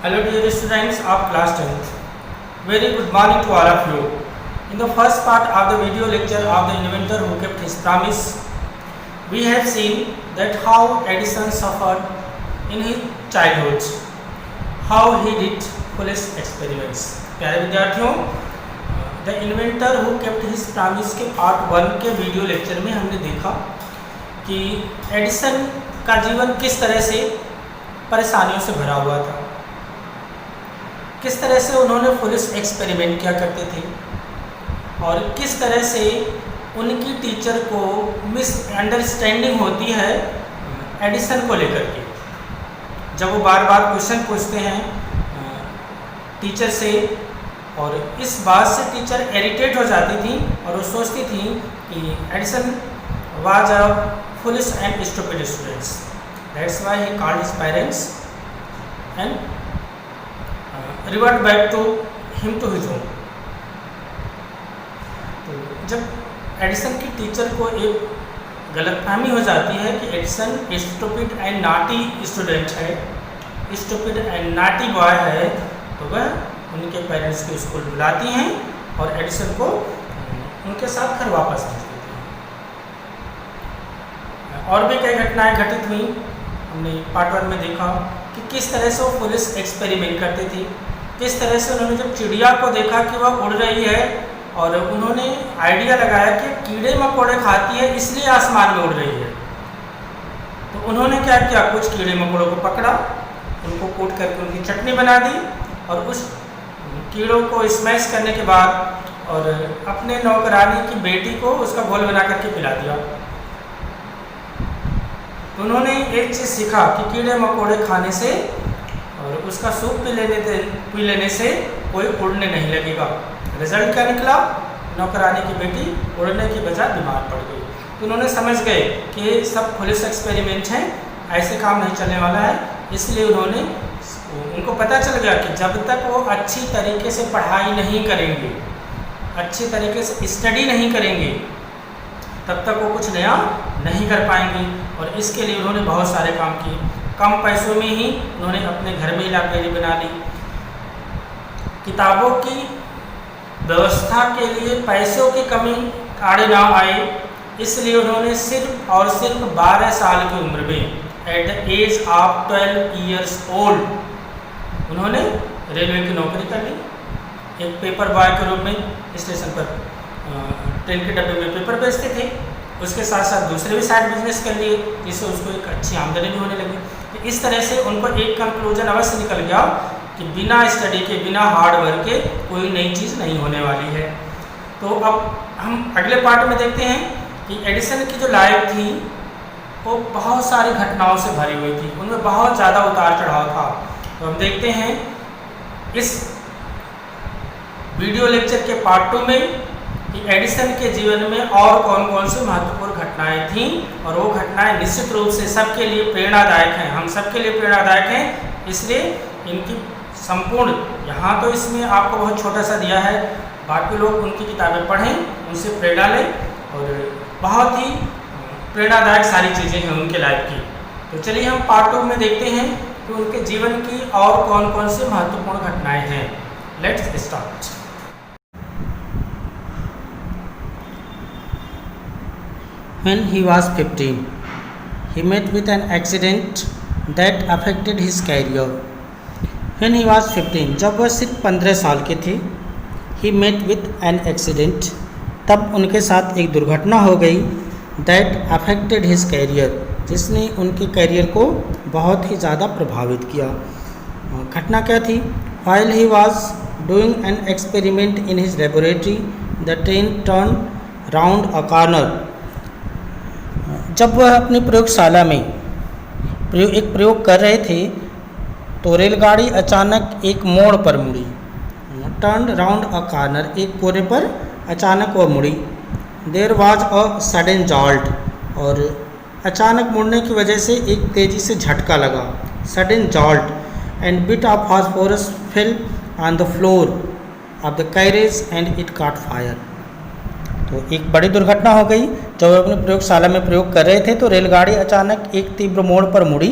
Hello dear students of class 10th. Very good morning to all of you. In the first part of the video lecture of the inventor who kept his promise, we have seen that how Edison suffered in his childhood, how he did foolish experiments. प्यारे विद्यार्थियों, the inventor who kept his promise के part 1 के video lecture में हमने देखा कि Edison का जीवन किस तरह से परेशानियों से भरा हुआ था, किस तरह से उन्होंने फुलिश एक्सपेरिमेंट किया करते थे और किस तरह से उनकी टीचर को मिसअंडरस्टैंडिंग होती है एडिसन को लेकर के। जब वो बार बार क्वेश्चन पूछते हैं टीचर से और इस बात से टीचर इरिटेट हो जाती थी और वो सोचती थी कि Edison was a foolish and stupid students, that's why he called his parents and revert back to him to his home. तो जब एडिसन की टीचर को एक गलतफहमी हो जाती है कि Edison stupid and naughty student है, स्टूपिड एंड नॉटी बॉय है, तो वह उनके पेरेंट्स को स्कूल बुलाती हैं और एडिसन को उनके साथ घर वापस भेज देती हैं। और भी कई घटनाएं घटित हुई, हमने पार्ट 1 में देखा कि किस तरह से वो पुलिस एक्सपेरिमेंट करते थे, किस तरह से उन्होंने जब चिड़िया को देखा कि वह उड़ रही है और उन्होंने आइडिया लगाया कि कीड़े मकोड़े खाती है इसलिए आसमान में उड़ रही है, तो उन्होंने क्या किया, कुछ कीड़े मकोड़ों को पकड़ा, उनको कूट करके उनकी चटनी बना दी और उस कीड़ों को स्मैश करने के बाद और अपने नौकरानी की बेटी को उसका घोल बना करके पिला दिया। तो उन्होंने एक चीज़ सीखा कि कीड़े मकोड़े खाने से और उसका सूप पी लेने से कोई उड़ने नहीं लगेगा। रिजल्ट क्या निकला, नौकरानी की बेटी उड़ने की बजाय बीमार पड़ गई। तो उन्होंने समझ गए कि ये सब पुलिस एक्सपेरिमेंट हैं, ऐसे काम नहीं चलने वाला है, इसलिए उनको पता चल गया कि जब तक वो अच्छी तरीके से पढ़ाई नहीं करेंगे, अच्छी तरीके से स्टडी नहीं करेंगे, तब तक वो कुछ नया नहीं कर पाएंगे। और इसके लिए उन्होंने बहुत सारे काम किए। कम पैसों में ही उन्होंने अपने घर में लाइब्रेरी बना ली। किताबों की व्यवस्था के लिए पैसों की कमी आड़े ना आए, इसलिए उन्होंने सिर्फ और सिर्फ 12 साल की उम्र में, at the age of 12 years old, उन्होंने रेलवे की नौकरी कर ली। एक पेपर बॉय के रूप में स्टेशन पर ट्रेन के डब्बे में पेपर बेचते थे, उसके साथ साथ दूसरे भी साइड बिजनेस कर लिए, जिससे उसको एक अच्छी आमदनी भी होने लगी। तो इस तरह से उनको एक कंक्लूजन अवश्य निकल गया कि बिना स्टडी के, बिना हार्ड वर्क के कोई नई चीज़ नहीं होने वाली है। तो अब हम अगले पार्ट में देखते हैं कि एडिसन की जो लाइफ थी वो बहुत सारी घटनाओं से भरी हुई थी, उनमें बहुत ज़्यादा उतार चढ़ाव था। तो हम देखते हैं इस वीडियो लेक्चर के पार्ट 2 में कि एडिसन के जीवन में और कौन कौन सी महत्वपूर्ण घटनाएं थीं, और वो घटनाएं निश्चित रूप से सबके लिए प्रेरणादायक हैं, हम सबके लिए प्रेरणादायक हैं। इसलिए इनकी संपूर्ण, यहाँ तो इसमें आपको बहुत छोटा सा दिया है, बाकी लोग उनकी किताबें पढ़ें, उनसे प्रेरणा लें, और बहुत ही प्रेरणादायक सारी चीज़ें हैं उनके लाइफ की। तो चलिए हम पार्ट 2 में देखते हैं कि उनके जीवन की और कौन कौन सी महत्वपूर्ण घटनाएँ हैं। Let's start. When he was 15, he met with an accident that affected his career. When he was 15, जब वह सिर्फ 15 साल के थे, he met with an accident, तब उनके साथ एक दुर्घटना हो गई, that affected his career, जिसने उनके करियर को बहुत ही ज़्यादा प्रभावित किया। घटना क्या थी? While he was doing an experiment in his laboratory, the train turned round a corner. जब वह अपनी प्रयोगशाला में एक प्रयोग कर रहे थे तो रेलगाड़ी अचानक एक मोड़ पर मुड़ी। टर्न राउंड अ कॉर्नर, एक कोने पर अचानक वह मुड़ी। There was a sudden jolt, और अचानक मुड़ने की वजह से एक तेज़ी से झटका लगा, sudden jolt, and bit of phosphorus fell on the floor of the carriage and it caught fire. तो एक बड़ी दुर्घटना हो गई। जब वे अपनी प्रयोगशाला में प्रयोग कर रहे थे तो रेलगाड़ी अचानक एक तीव्र मोड़ पर मुड़ी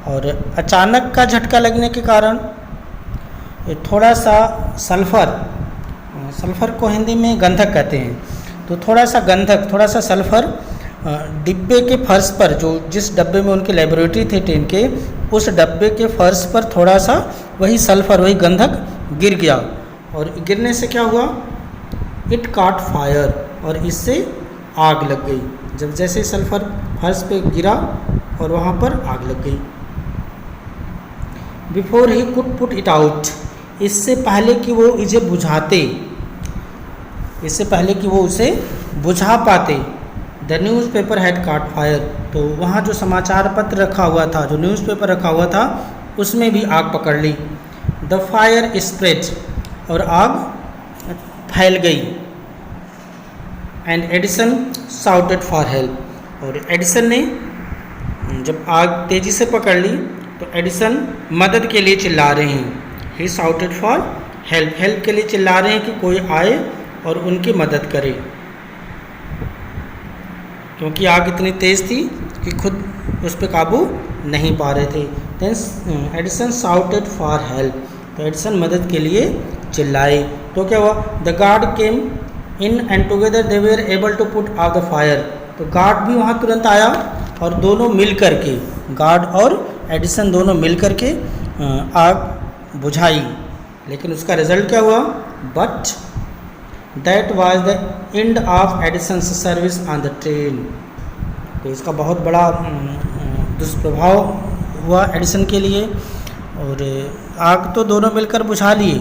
और अचानक का झटका लगने के कारण थोड़ा सा सल्फ़र को हिंदी में गंधक कहते हैं, तो थोड़ा सा सल्फ़र डिब्बे के फर्श पर, जो जिस डब्बे में उनकी लेबोरेटरी थे ट्रेन के, उस डब्बे के फर्श पर थोड़ा सा वही सल्फ़र, वही गंधक गिर गया। और गिरने से क्या हुआ, इट कॉट फायर, और इससे आग लग गई। जब जैसे सल्फ़र फर्श पे गिरा और वहाँ पर आग लग गई। Before he could put it out, इससे पहले कि वो उसे बुझा पाते, the newspaper had cot fire, तो वहाँ जो समाचार पत्र रखा हुआ था, जो न्यूज़पेपर रखा हुआ था, उसमें भी आग पकड़ ली। द फायर स्प्रेड, और आग फैल गई। And Edison shouted for help, और एडिसन ने जब आग तेज़ी से पकड़ ली तो एडिसन मदद के लिए चिल्ला रहे हैं। ही शाउटेड फॉर हेल्प के लिए चिल्ला रहे हैं कि कोई आए और उनकी मदद करे, क्योंकि आग इतनी तेज़ थी कि खुद उस पर काबू नहीं पा रहे थे। Then Edison shouted for help, तो एडिसन मदद के लिए चिल्लाए। तो क्या हुआ, the guard came in and together they were able to put out the fire, तो गार्ड भी वहाँ तुरंत आया और दोनों मिल कर के, गार्ड और एडिसन दोनों मिल कर के आग बुझाई। लेकिन उसका रिजल्ट क्या हुआ, but that was the end of Edison's service on the train, तो इसका बहुत बड़ा दुष्प्रभाव हुआ एडिसन के लिए। और आग तो दोनों मिलकर बुझा लिए,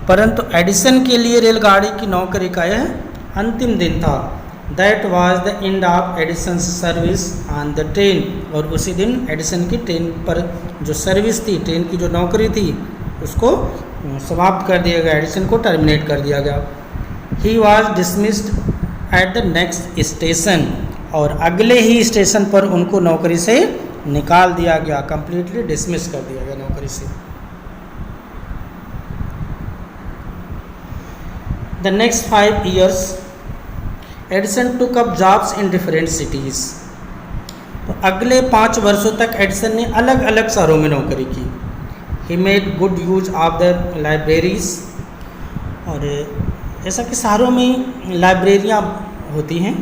परंतु एडिसन के लिए रेलगाड़ी की नौकरी का यह अंतिम दिन था। That was the end of Edison's service on the train, और उसी दिन एडिसन की ट्रेन पर जो सर्विस थी, ट्रेन की जो नौकरी थी, उसको समाप्त कर दिया गया, एडिसन को टर्मिनेट कर दिया गया। He was dismissed at the next station, और अगले ही स्टेशन पर उनको नौकरी से निकाल दिया गया, कंप्लीटली डिसमिस कर दिया गया नौकरी से। The next 5 years Edison took up jobs in different cities, तो अगले 5 वर्षों तक एडिसन ने अलग अलग शहरों में नौकरी की। He made good use of the libraries, और जैसा कि शहरों में लाइब्रेरियाँ होती हैं,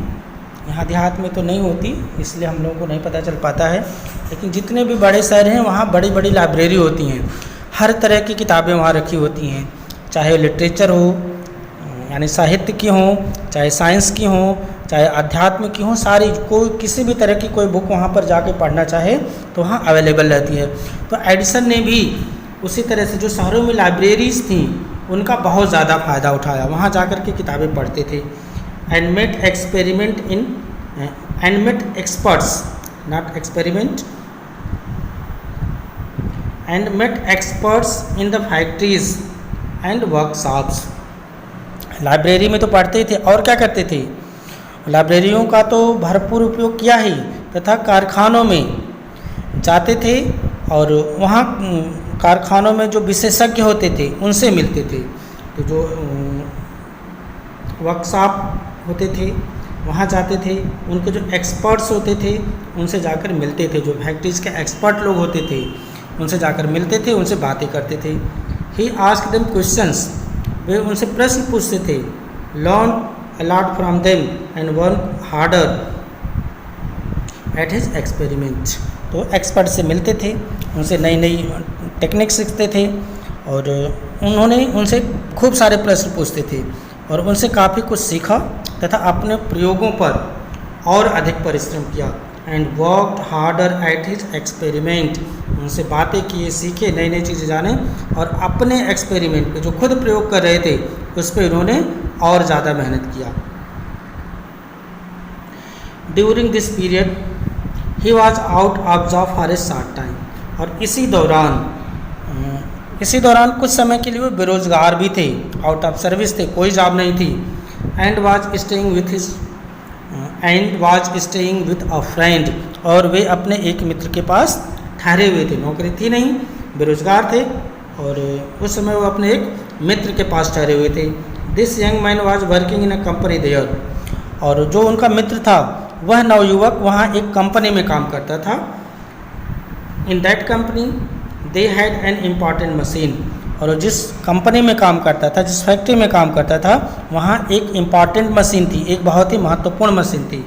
यहाँ देहात में तो नहीं होती, इसलिए हम लोगों को नहीं पता चल पाता है, लेकिन जितने भी बड़े शहर हैं वहाँ बड़ी बड़ी लाइब्रेरी होती हैं, हर तरह की किताबें वहाँ रखी होती हैं, चाहे लिटरेचर हो यानी साहित्य की हों, चाहे साइंस की हों, चाहे अध्यात्म की हों, सारी कोई किसी भी तरह की कोई बुक वहाँ पर जाके पढ़ना चाहे तो वहाँ अवेलेबल रहती है। तो एडिसन ने भी उसी तरह से जो शहरों में लाइब्रेरीज थी उनका बहुत ज़्यादा फ़ायदा उठाया, वहाँ जाकर के किताबें पढ़ते थे। And met experts not experiment and met experts in the factories and workshops, library में तो पढ़ते ही थे और क्या करते थे, लाइब्रेरियों का तो भरपूर उपयोग किया ही, तथा कारखानों में जाते थे और वहाँ कारखानों में जो विशेषज्ञ होते थे उनसे मिलते थे। तो जो वर्कशॉप होते थे वहाँ जाते थे, उनके जो एक्सपर्ट्स होते थे उनसे जाकर मिलते थे, जो फैक्ट्रीज के एक्सपर्ट लोग होते थे उनसे जाकर मिलते थे, उनसे बातें करते थे। ही आस्क्ड देम क्वेश्चंस, वे उनसे प्रश्न पूछते थे। Learn a lot from them and work harder at his experiment, तो एक्सपर्ट से मिलते थे, उनसे नई नई टेक्निक सीखते थे और उन्होंने उनसे खूब सारे प्रश्न पूछते थे और उनसे काफ़ी कुछ सीखा तथा अपने प्रयोगों पर और अधिक परिश्रम किया। And worked harder at his experiment, उनसे बातें किए, सीखे, नई नई चीज़ें जाने और अपने एक्सपेरिमेंट पे जो खुद प्रयोग कर रहे थे उस पर उन्होंने और ज़्यादा मेहनत किया। During this period he was out of job for a short time, और इसी दौरान कुछ समय के लिए वो बेरोजगार भी थे, आउट ऑफ सर्विस थे, कोई जॉब नहीं थी। And was staying with a friend, और वे अपने एक मित्र के पास ठहरे हुए थे, नौकरी थी नहीं, बेरोजगार थे और उस समय वो अपने एक मित्र के पास ठहरे हुए थे। This young man was working in a company there, और जो उनका मित्र था वह नवयुवक वहाँ एक कंपनी में काम करता था। In that company they had an important machine, और जिस कंपनी में काम करता था, जिस फैक्ट्री में काम करता था, वहाँ एक इम्पॉर्टेंट मशीन थी, एक बहुत ही महत्वपूर्ण मशीन थी।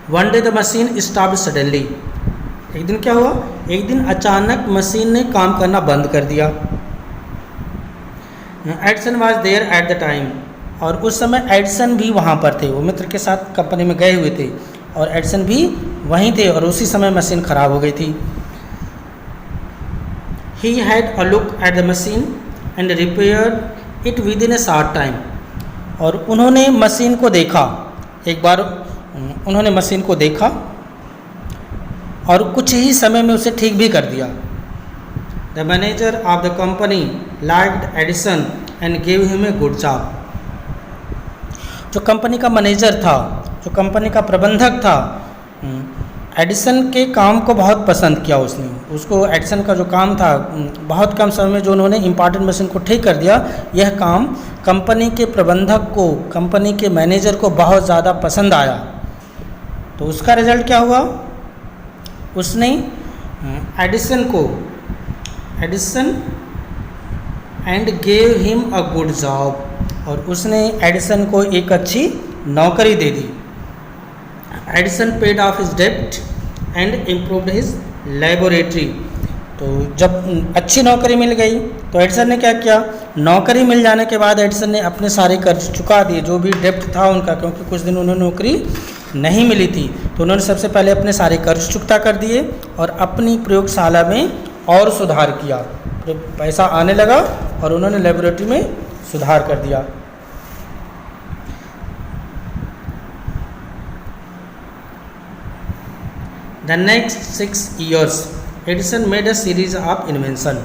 One day the machine stopped suddenly, एक दिन क्या हुआ, एक दिन अचानक मशीन ने काम करना बंद कर दिया। Edison was there at the time, और उस समय एडिसन भी वहाँ पर थे, वो मित्र के साथ कंपनी में गए हुए थे और एडिसन भी वहीं थे, और उसी समय मशीन ख़राब हो गई थी। He had a look at the machine and repaired it with in A short time, और उन्होंने मशीन को देखा, एक बार उन्होंने मशीन को देखा और कुछ ही समय में उसे ठीक भी कर दिया। The manager of the company liked Edison and gave him a good job, जो कंपनी का मैनेजर था, जो कंपनी का प्रबंधक था, एडिसन के काम को बहुत पसंद किया उसने, उसको एडिसन का जो काम था बहुत कम समय में जो उन्होंने इम्पॉर्टेंट मशीन को ठीक कर दिया, यह काम कंपनी के प्रबंधक को, कंपनी के मैनेजर को बहुत ज़्यादा पसंद आया। तो उसका रिजल्ट क्या हुआ, उसने Edison and gave him a good job, और उसने एडिसन को एक अच्छी नौकरी दे दी। एडिसन पेड ऑफ हिज डेब्ट एंड इम्प्रूव्ड हिज लेबोरेटरी, तो जब अच्छी नौकरी मिल गई तो एडिसन ने क्या किया, नौकरी मिल जाने के बाद एडिसन ने अपने सारे कर्ज चुका दिए, जो भी डेब्ट था उनका, क्योंकि कुछ दिन उन्हें नौकरी नहीं मिली थी, तो उन्होंने सबसे पहले अपने सारे कर्ज चुकता कर दिए और अपनी प्रयोगशाला में और सुधार किया, पैसा आने लगा और उन्होंने लेबोरेटरी में सुधार कर दिया। The next 6 years Edison made a series of invention,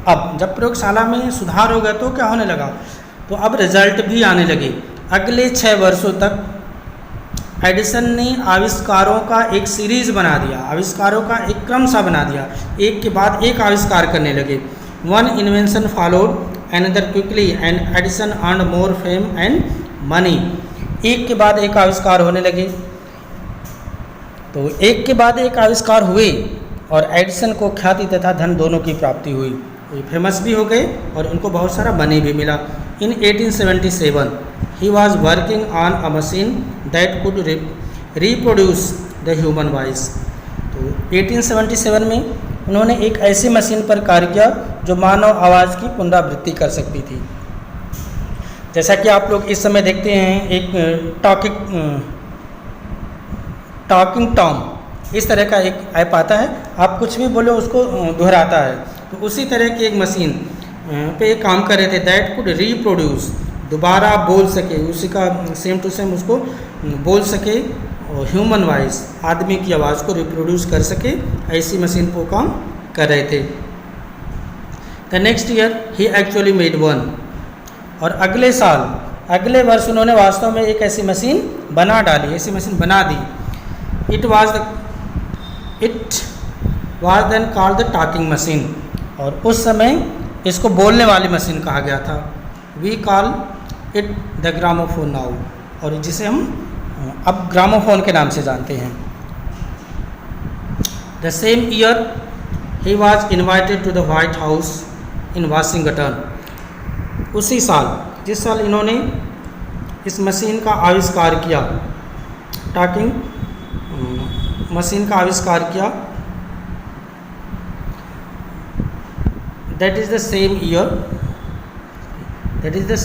अब जब प्रयोगशाला में सुधार हो गया तो क्या होने लगा, तो अब रिजल्ट भी आने लगे। अगले 6 वर्षों तक एडिसन ने आविष्कारों का एक सीरीज बना दिया, आविष्कारों का एक क्रम सा बना दिया, एक के बाद एक आविष्कार करने लगे। One invention followed another quickly and Edison earned more fame and money, एक के बाद एक आविष्कार होने लगे, तो एक के बाद एक आविष्कार हुए और एडिसन को ख्याति तथा धन दोनों की प्राप्ति हुई, ये फेमस भी हो गए और उनको बहुत सारा मनी भी मिला। इन 1877 he was working on a machine that could reproduce the human voice, तो 1877 में उन्होंने एक ऐसी मशीन पर कार्य किया जो मानव आवाज़ की पुनरावृत्ति कर सकती थी। जैसा कि आप लोग इस समय देखते हैं, एक टॉकिंग टॉम इस तरह का एक ऐप आता है, आप कुछ भी बोलो उसको दोहराता है, तो उसी तरह की एक मशीन पे काम कर रहे थे, दैट कुड रिप्रोड्यूस, दोबारा बोल सके, उसी का सेम टू सेम उसको बोल सके, और ह्यूमन वॉइस, आदमी की आवाज़ को रिप्रोड्यूस कर सके, ऐसी मशीन पर काम कर रहे थे। The next year he actually made one, और अगले साल, अगले वर्ष उन्होंने वास्तव में एक ऐसी मशीन बना डाली, ऐसी मशीन बना दी। It was then called the talking machine, और उस समय इसको बोलने वाली मशीन कहा गया था। We call it the gramophone now, और जिसे हम अब ग्रामोफोन के नाम से जानते हैं। The same year he was invited to the White House in Washington, उसी साल, जिस साल इन्होंने इस मशीन का आविष्कार किया, टॉकिंग मशीन का आविष्कार किया, that is the same year, that is the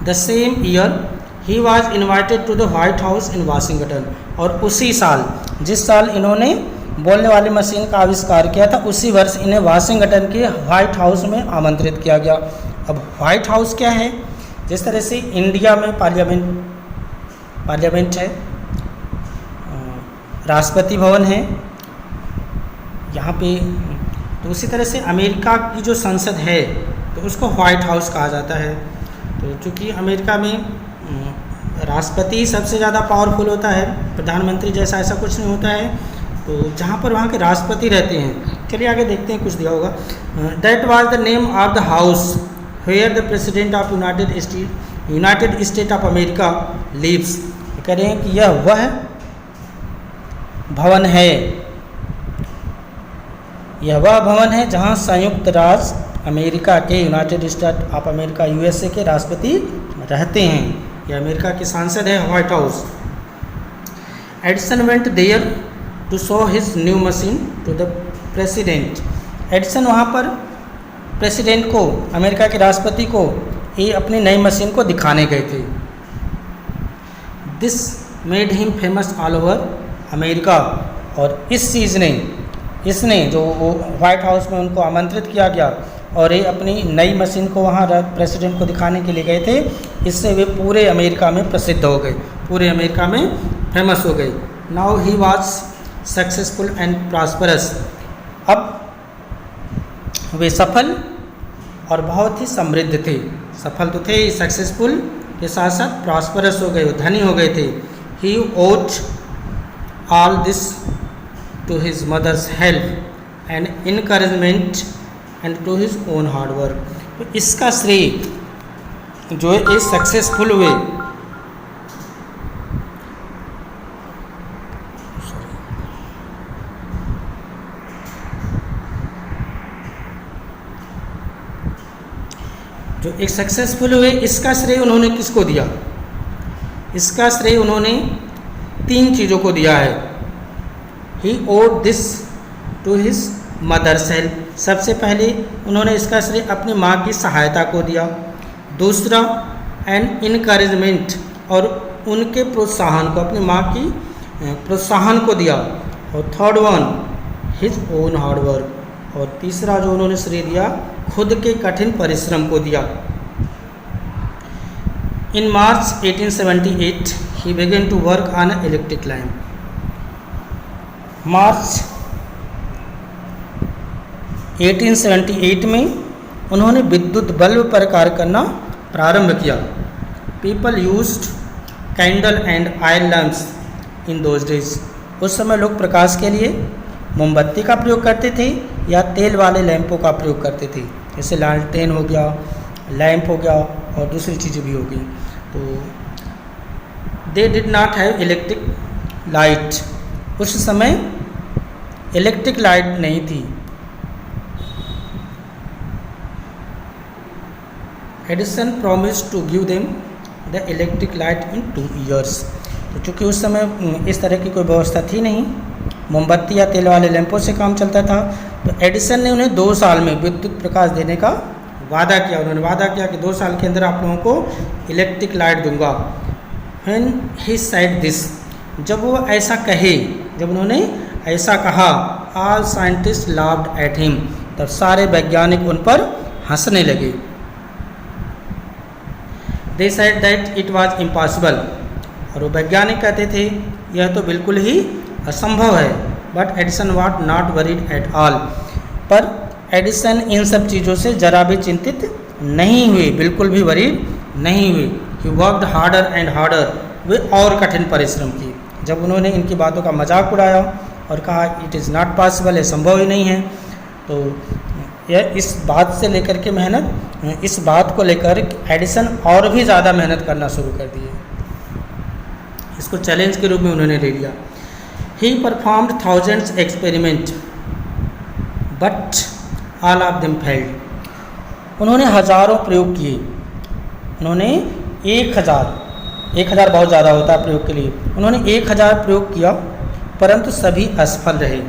the same year he was invited to the White House in Washington, और उसी साल, जिस साल इन्होंने बोलने वाली मशीन का आविष्कार किया था, उसी वर्ष इन्हें वाशिंगटन के व्हाइट हाउस में आमंत्रित किया गया। अब व्हाइट हाउस क्या है, जिस तरह से इंडिया में पार्लियामेंट है, राष्ट्रपति भवन है यहाँ पे, तो उसी तरह से अमेरिका की जो संसद है तो उसको व्हाइट हाउस कहा जाता है। तो चूँकि अमेरिका में राष्ट्रपति सबसे ज़्यादा पावरफुल होता है, प्रधानमंत्री जैसा ऐसा कुछ नहीं होता है, तो जहाँ पर वहाँ के राष्ट्रपति रहते हैं चलिए आगे देखते हैं, कुछ दिया होगा। That was the name of the house where the president of United State of America lives. कह रहे हैं कि यह वह भवन है, यह वह भवन है जहां संयुक्त राज्य अमेरिका के, United State of America USA के राष्ट्रपति रहते हैं। यह अमेरिका के सांसद है, White House. Edison went there to show his new machine to the president. Edison वहाँ पर प्रेसिडेंट को, अमेरिका के राष्ट्रपति को, ये अपनी नई मशीन को दिखाने गए थे। This made him famous all over America. और इस चीज़ ने, इसने जो वो व्हाइट हाउस में उनको आमंत्रित किया गया और ये अपनी नई मशीन को वहाँ प्रेसिडेंट को दिखाने के लिए गए थे, इससे वे पूरे अमेरिका में प्रसिद्ध हो गए, पूरे अमेरिका में फेमस हो गए। Now he was successful and prosperous. अब वे सफल और बहुत ही समृद्ध थे। सफल तो थे, सक्सेसफुल के साथ साथ प्रॉस्परस हो गए, धनी हो गए थे। He owed all this to his mother's help and encouragement and to his own hard work. तो इसका श्रेय जो है ये सक्सेसफुल हुए, जो एक सक्सेसफुल हुए, इसका श्रेय उन्होंने किसको दिया? इसका श्रेय उन्होंने 3 चीज़ों को दिया है। He owed this to his mother's help. सबसे पहले उन्होंने इसका श्रेय अपनी माँ की सहायता को दिया। दूसरा, एंड इनकरेजमेंट, और उनके प्रोत्साहन को, अपनी माँ की प्रोत्साहन को दिया। और third one, his own hard work. और तीसरा जो उन्होंने श्रेय दिया, खुद के कठिन परिश्रम को दिया। In March 1878 he began to work on electric lamp. मार्च 1878 में उन्होंने विद्युत बल्ब पर कार्य करना प्रारंभ किया। People used candle and oil lamps in those days. उस समय लोग प्रकाश के लिए मोमबत्ती का प्रयोग करते थे या तेल वाले लैंपों का प्रयोग करते थे, जैसे लालटेन हो गया, लैंप हो गया और दूसरी चीज़ें भी हो गई। तो they did not have electric light. उस समय इलेक्ट्रिक लाइट नहीं थी। Edison promised to give them the electric light in 2 years। तो चूँकि उस समय इस तरह की कोई व्यवस्था थी नहीं, मोमबत्ती या तेल वाले लैंपों से काम चलता था, तो एडिसन ने उन्हें 2 साल में विद्युत प्रकाश देने का वादा किया। उन्होंने वादा किया कि 2 साल के अंदर आप लोगों को इलेक्ट्रिक लाइट दूंगा। व्हेन ही सेड दिस, जब वो ऐसा कहे, जब उन्होंने ऐसा कहा, all scientist laughed at him, तब सारे वैज्ञानिक उन पर हंसने लगे। They said that it was impossible, और वो वैज्ञानिक कहते थे यह तो बिल्कुल ही असंभव है। But Edison was not worried at all, पर एडिसन इन सब चीज़ों से जरा भी चिंतित नहीं हुए, बिल्कुल भी वरीड नहीं हुए। He worked harder and harder, वे और कठिन परिश्रम किए। जब उन्होंने इनकी बातों का मजाक उड़ाया और कहा इट इज़ नॉट पॉसिबल, ये संभव ही नहीं है, तो यह इस बात से लेकर के मेहनत, इस बात को लेकर एडिसन और भी ज़्यादा मेहनत करना शुरू कर दिए। इसको चैलेंज के रूप में उन्होंने ले लिया। ही performed thousands experiment but all of them failed. उन्होंने हज़ारों प्रयोग किए। उन्होंने 1000 बहुत ज़्यादा होता है प्रयोग के लिए, उन्होंने 1000 प्रयोग किया परंतु सभी असफल रहे।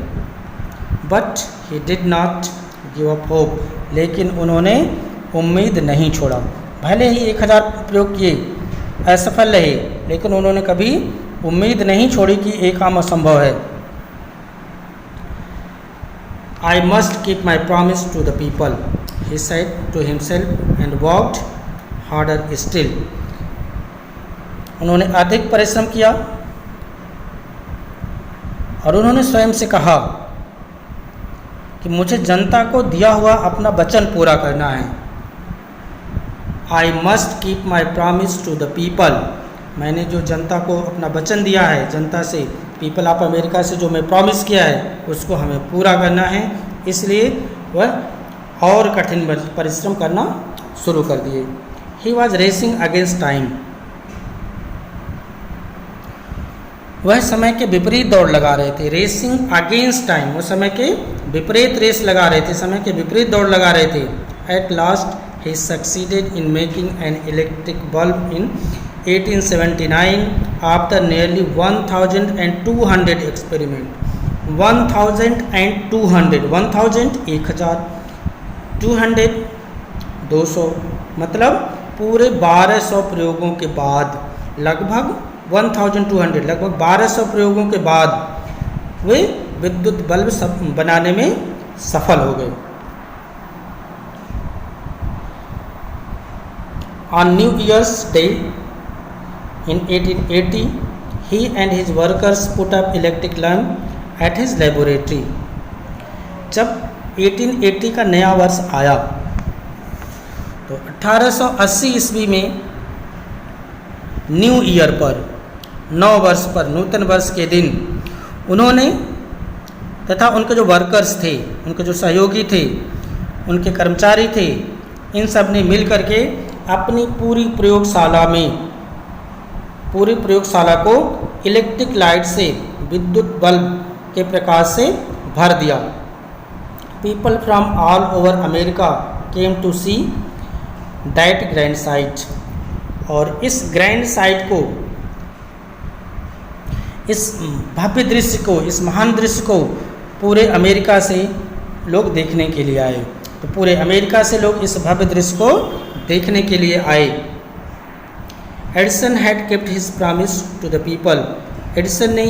But he did not give up hope, लेकिन उन्होंने उम्मीद नहीं छोड़ा। भले ही 1000 प्रयोग किए, असफल रहे, लेकिन उन्होंने कभी उम्मीद नहीं छोड़ी कि ये काम असंभव है। I must keep my promise to the people, he said to himself and worked harder still. उन्होंने अधिक परिश्रम किया और उन्होंने स्वयं से कहा कि मुझे जनता को दिया हुआ अपना वचन पूरा करना है। I must keep my promise to the people, मैंने जो जनता को अपना वचन दिया है, जनता से, पीपल ऑफ अमेरिका से जो मैं प्रॉमिस किया है उसको हमें पूरा करना है। इसलिए वह और कठिन परिश्रम करना शुरू कर दिए। He was racing against time, वह समय के विपरीत दौड़ लगा रहे थे। रेसिंग अगेंस्ट टाइम, वो समय के विपरीत रेस लगा रहे थे, समय के विपरीत दौड़ लगा रहे थे। At last he succeeded in making an electric bulb in 1879 after nearly 1200 experiment। 1200 1000 200 200 मतलब पूरे 1200 प्रयोगों के बाद, लगभग 1200 लगभग 1200 प्रयोगों के बाद वे विद्युत बल्ब बनाने में सफल हो गए। On New Year's Day in 1880, he and his workers put up electric lamp at his laboratory। जब 1880 का नया वर्ष आया तो 1880 ईस्वी में न्यू ईयर पर, नव वर्ष पर, नूतन वर्ष के दिन उन्होंने तथा उनके जो वर्कर्स थे, उनके जो सहयोगी थे, उनके कर्मचारी थे, इन सब ने मिल करके अपनी पूरी प्रयोगशाला को इलेक्ट्रिक लाइट से, विद्युत बल्ब के प्रकाश से भर दिया। People from all over America came to see that grand sight. और इस ग्रैंड साइट को, इस भव्य दृश्य को, इस महान दृश्य को पूरे अमेरिका से लोग देखने के लिए आए। तो पूरे अमेरिका से लोग इस भव्य दृश्य को देखने के लिए आए। Edison had kept his promise to the people. Edison ने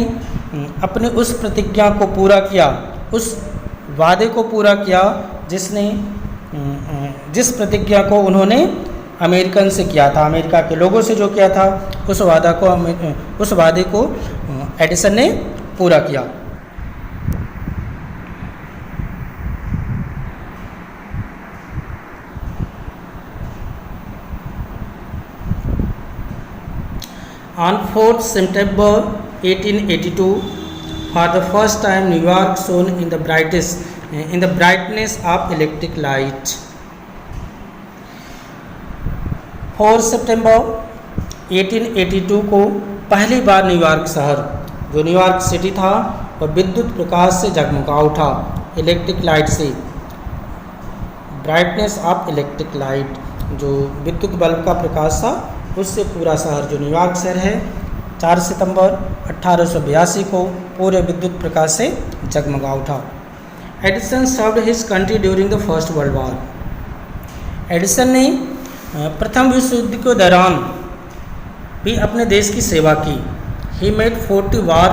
अपने उस प्रतिज्ञा को पूरा किया, उस वादे को पूरा किया जिस प्रतिज्ञा को उन्होंने अमेरिकन से किया था, अमेरिका के लोगों से जो किया था, उस वादे को एडिसन ने पूरा किया। On 4th September 1882, for the first time, New York shone in the brightness of electric light। 4 सितंबर 1882 को पहली बार न्यूयॉर्क शहर, जो न्यूयॉर्क सिटी था, वह विद्युत प्रकाश से जगमगा उठा, इलेक्ट्रिक लाइट से। ब्राइटनेस ऑफ इलेक्ट्रिक लाइट, जो विद्युत बल्ब का प्रकाश था, उससे पूरा शहर, जो न्यूयॉर्क शहर है, 4 सितंबर 1882 को पूरे विद्युत प्रकाश से जगमगा उठा। Edison served his country during the first world war. Edison ने प्रथम विश्व युद्ध के दौरान भी अपने देश की सेवा की। He made 40 war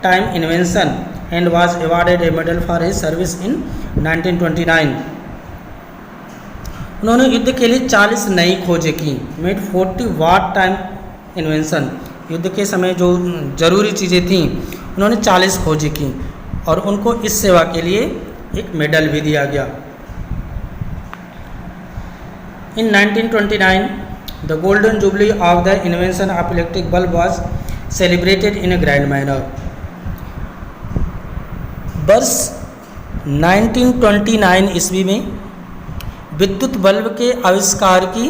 time invention and was awarded A medal for his service in 1929। उन्होंने युद्ध के लिए 40 नई खोजें की। मेड 40 वॉर टाइम इन्वेंशन, युद्ध के समय जो जरूरी चीज़ें थीं, उन्होंने 40 खोजें की और उनको इस सेवा के लिए एक मेडल भी दिया गया। In 1929, the golden jubilee of the invention of electric bulb was celebrated in a grand manner। वर्ष 1929 ईस्वी में विद्युत बल्ब के आविष्कार की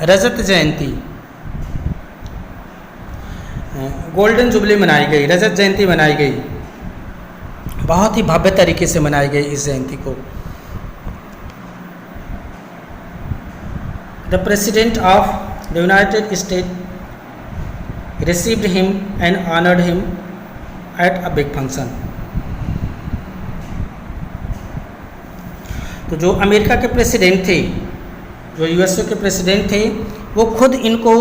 रजत जयंती, गोल्डन जुबली मनाई गई, रजत जयंती मनाई गई। बहुत ही भव्य तरीके से मनाई गई इस जयंती को। The president of the United state received him and honoured him at a big function. तो जो अमेरिका के प्रेसिडेंट थे, जो यूएसए के प्रेसिडेंट थे, वो खुद इनको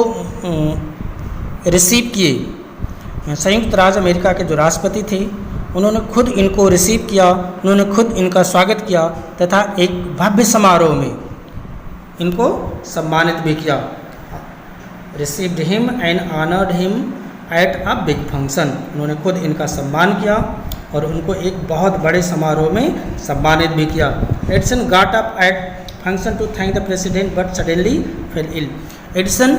रिसीव किए। संयुक्त राज्य अमेरिका के जो राष्ट्रपति थे, उन्होंने खुद इनको रिसीव किया, उन्होंने खुद इनका स्वागत किया तथा एक भव्य समारोह में इनको सम्मानित भी किया। Received him and honoured him at a big function. उन्होंने खुद इनका सम्मान किया और उनको एक बहुत बड़े समारोह में सम्मानित भी किया। Edison got up at function to thank the president but suddenly fell ill. Edison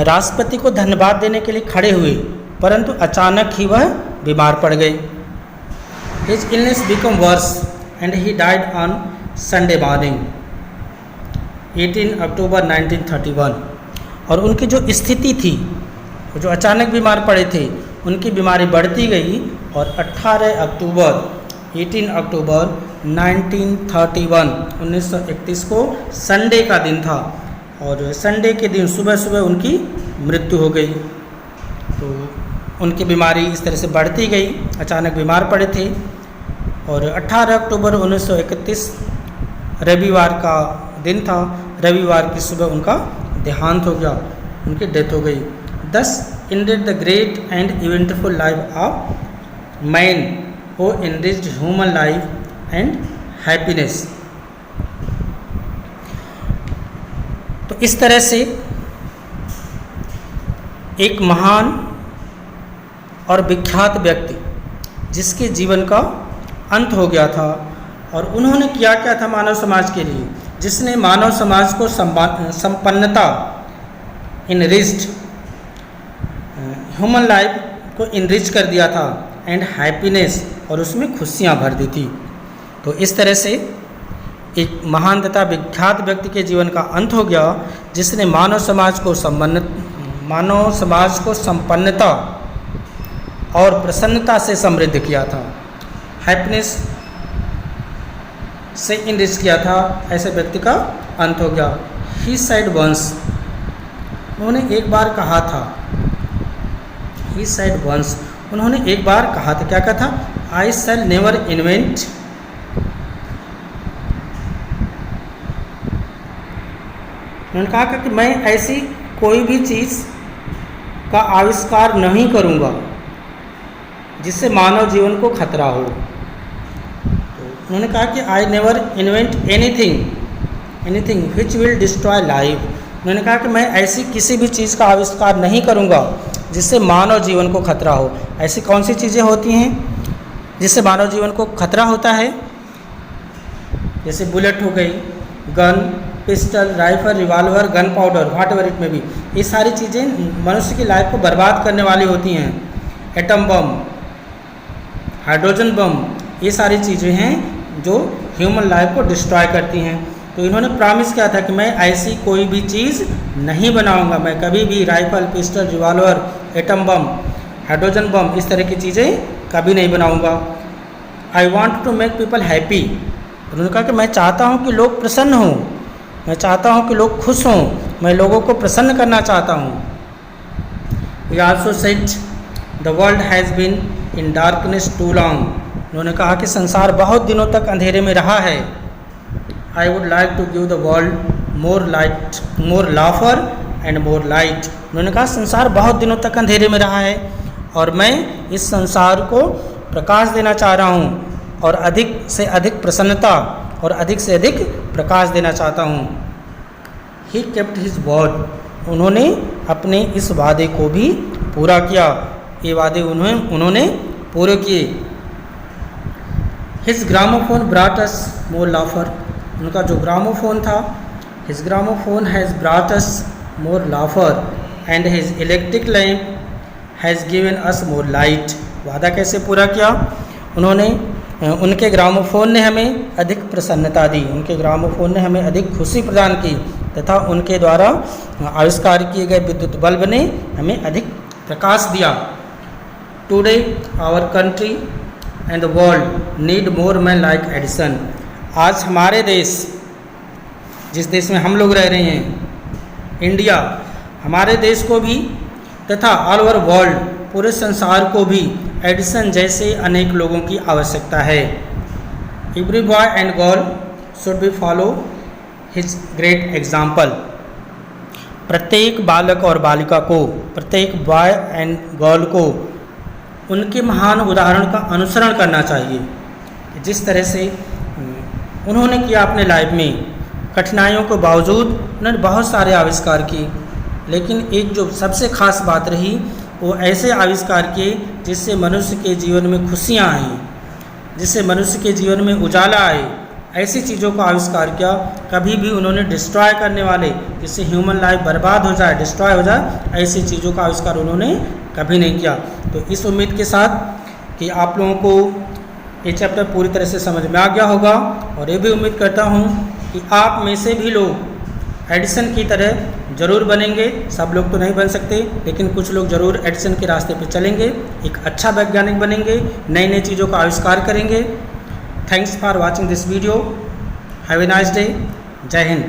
राष्ट्रपति को धन्यवाद देने के लिए खड़े हुए, परंतु अचानक ही वह बीमार पड़ गए। His illness became worse and he died on Sunday morning, 18 अक्टूबर 1931। और उनकी जो स्थिति थी, जो अचानक बीमार पड़े थे, उनकी बीमारी बढ़ती गई और 18 अक्टूबर 1931 को संडे का दिन था और संडे के दिन सुबह सुबह उनकी मृत्यु हो गई। तो उनकी बीमारी इस तरह से बढ़ती गई, अचानक बीमार पड़े थे और 18 अक्टूबर 1931 रविवार का दिन था। रविवार की सुबह उनका देहांत हो गया, उनकी डेथ हो गई। Thus ended the great and eventful life of man who enriched human life and happiness। तो इस तरह से एक महान और विख्यात व्यक्ति जिसके जीवन का अंत हो गया था, और उन्होंने किया क्या था मानव समाज के लिए, जिसने मानव समाज को संपन्नता, इनरिच्ड ह्यूमन लाइफ को इनरिच कर दिया था, एंड हैप्पीनेस, और उसमें खुशियाँ भर दी थी। तो इस तरह से एक महान तथा विख्यात व्यक्ति के जीवन का अंत हो गया, जिसने मानव समाज को संपन्नता और प्रसन्नता से समृद्ध किया था, हैप्पीनेस से इनरिच किया था। ऐसे व्यक्ति का अंत हो गया। ही said once, उन्होंने एक बार कहा था, he said once, उन्होंने एक बार कहा था, क्या कहा था? I shall never invent उन्होंने कहा कि मैं ऐसी कोई भी चीज़ का आविष्कार नहीं करूँगा जिससे मानव जीवन को खतरा हो। तो उन्होंने कहा कि I never invent anything which will destroy life। उन्होंने कहा कि मैं ऐसी किसी भी चीज़ का आविष्कार नहीं करूँगा जिससे मानव जीवन को खतरा हो। ऐसी कौन सी चीज़ें होती हैं जिससे मानव जीवन को खतरा होता है? जैसे बुलेट हो गई, gun, pistol, rifle, revolver, gun powder, what ever it में भी, ये सारी चीज़ें मनुष्य की लाइफ को बर्बाद करने वाली होती हैं। एटम बम, हाइड्रोजन बम, ये सारी चीज़ें हैं जो ह्यूमन लाइफ को डिस्ट्रॉय करती हैं। तो इन्होंने प्रॉमिस किया था कि मैं ऐसी कोई भी चीज़ नहीं बनाऊंगा, मैं कभी भी rifle, pistol, revolver, atom bomb, hydrogen bomb, इस तरह की चीज़ें कभी नहीं बनाऊंगा। I want to make people happy. उन्होंने कहा कि मैं चाहता हूँ कि लोग प्रसन्न हों, मैं चाहता हूँ कि लोग खुश हों, मैं लोगों को प्रसन्न करना चाहता हूँ। He also said the world has been in darkness too long। उन्होंने कहा कि संसार बहुत दिनों तक अंधेरे में रहा है। I would like to give the world more light, more laughter and more light। उन्होंने कहा संसार बहुत दिनों तक अंधेरे में रहा है और मैं इस संसार को प्रकाश देना चाह रहा हूँ, और अधिक से अधिक प्रसन्नता और अधिक से अधिक प्रकाश देना चाहता हूँ। He kept his word। उन्होंने अपने इस वादे को भी पूरा किया, ये वादे उन्होंने पूरे किए। His gramophone brought us more laughter। उनका जो ग्रामोफोन था, his gramophone has brought us more laughter and his electric lamp has given us more light। वादा कैसे पूरा किया? उन्होंने उनके ग्रामोफोन ने हमें अधिक प्रसन्नता दी, उनके ग्रामोफोन ने हमें अधिक खुशी प्रदान की, तथा उनके द्वारा आविष्कार किए गए विद्युत बल्ब ने हमें अधिक प्रकाश दिया। Today our country and the world need more man like Edison. आज हमारे देश, जिस देश में हम लोग रह रहे हैं, इंडिया, हमारे देश को भी तथा ऑल ओवर वर्ल्ड, पूरे संसार को भी एडिसन जैसे अनेक लोगों की आवश्यकता है। Every boy and girl should be follow his great example. प्रत्येक बालक और बालिका को, प्रत्येक बॉय एंड गर्ल को उनके महान उदाहरण का अनुसरण करना चाहिए। जिस तरह से उन्होंने किया अपने लाइफ में, कठिनाइयों के बावजूद उन्होंने बहुत सारे आविष्कार किए, लेकिन एक जो सबसे खास बात रही, वो ऐसे आविष्कार किए जिससे मनुष्य के जीवन में खुशियाँ आईं, जिससे मनुष्य के जीवन में उजाला आए। ऐसी चीज़ों का आविष्कार किया। कभी भी उन्होंने डिस्ट्रॉय करने वाले, जिससे ह्यूमन लाइफ बर्बाद हो जाए, डिस्ट्रॉय हो जाए, ऐसी चीज़ों का आविष्कार उन्होंने कभी नहीं किया। तो इस उम्मीद के साथ कि आप लोगों को ये चैप्टर पूरी तरह से समझ में आ गया होगा और ये भी उम्मीद करता हूँ कि आप में से भी लोग एडिसन की तरह ज़रूर बनेंगे। सब लोग तो नहीं बन सकते, लेकिन कुछ लोग ज़रूर एडिसन के रास्ते पे चलेंगे, एक अच्छा वैज्ञानिक बनेंगे, नई नई चीज़ों का आविष्कार करेंगे। Thanks for watching this video. Have a nice day. जय हिंद।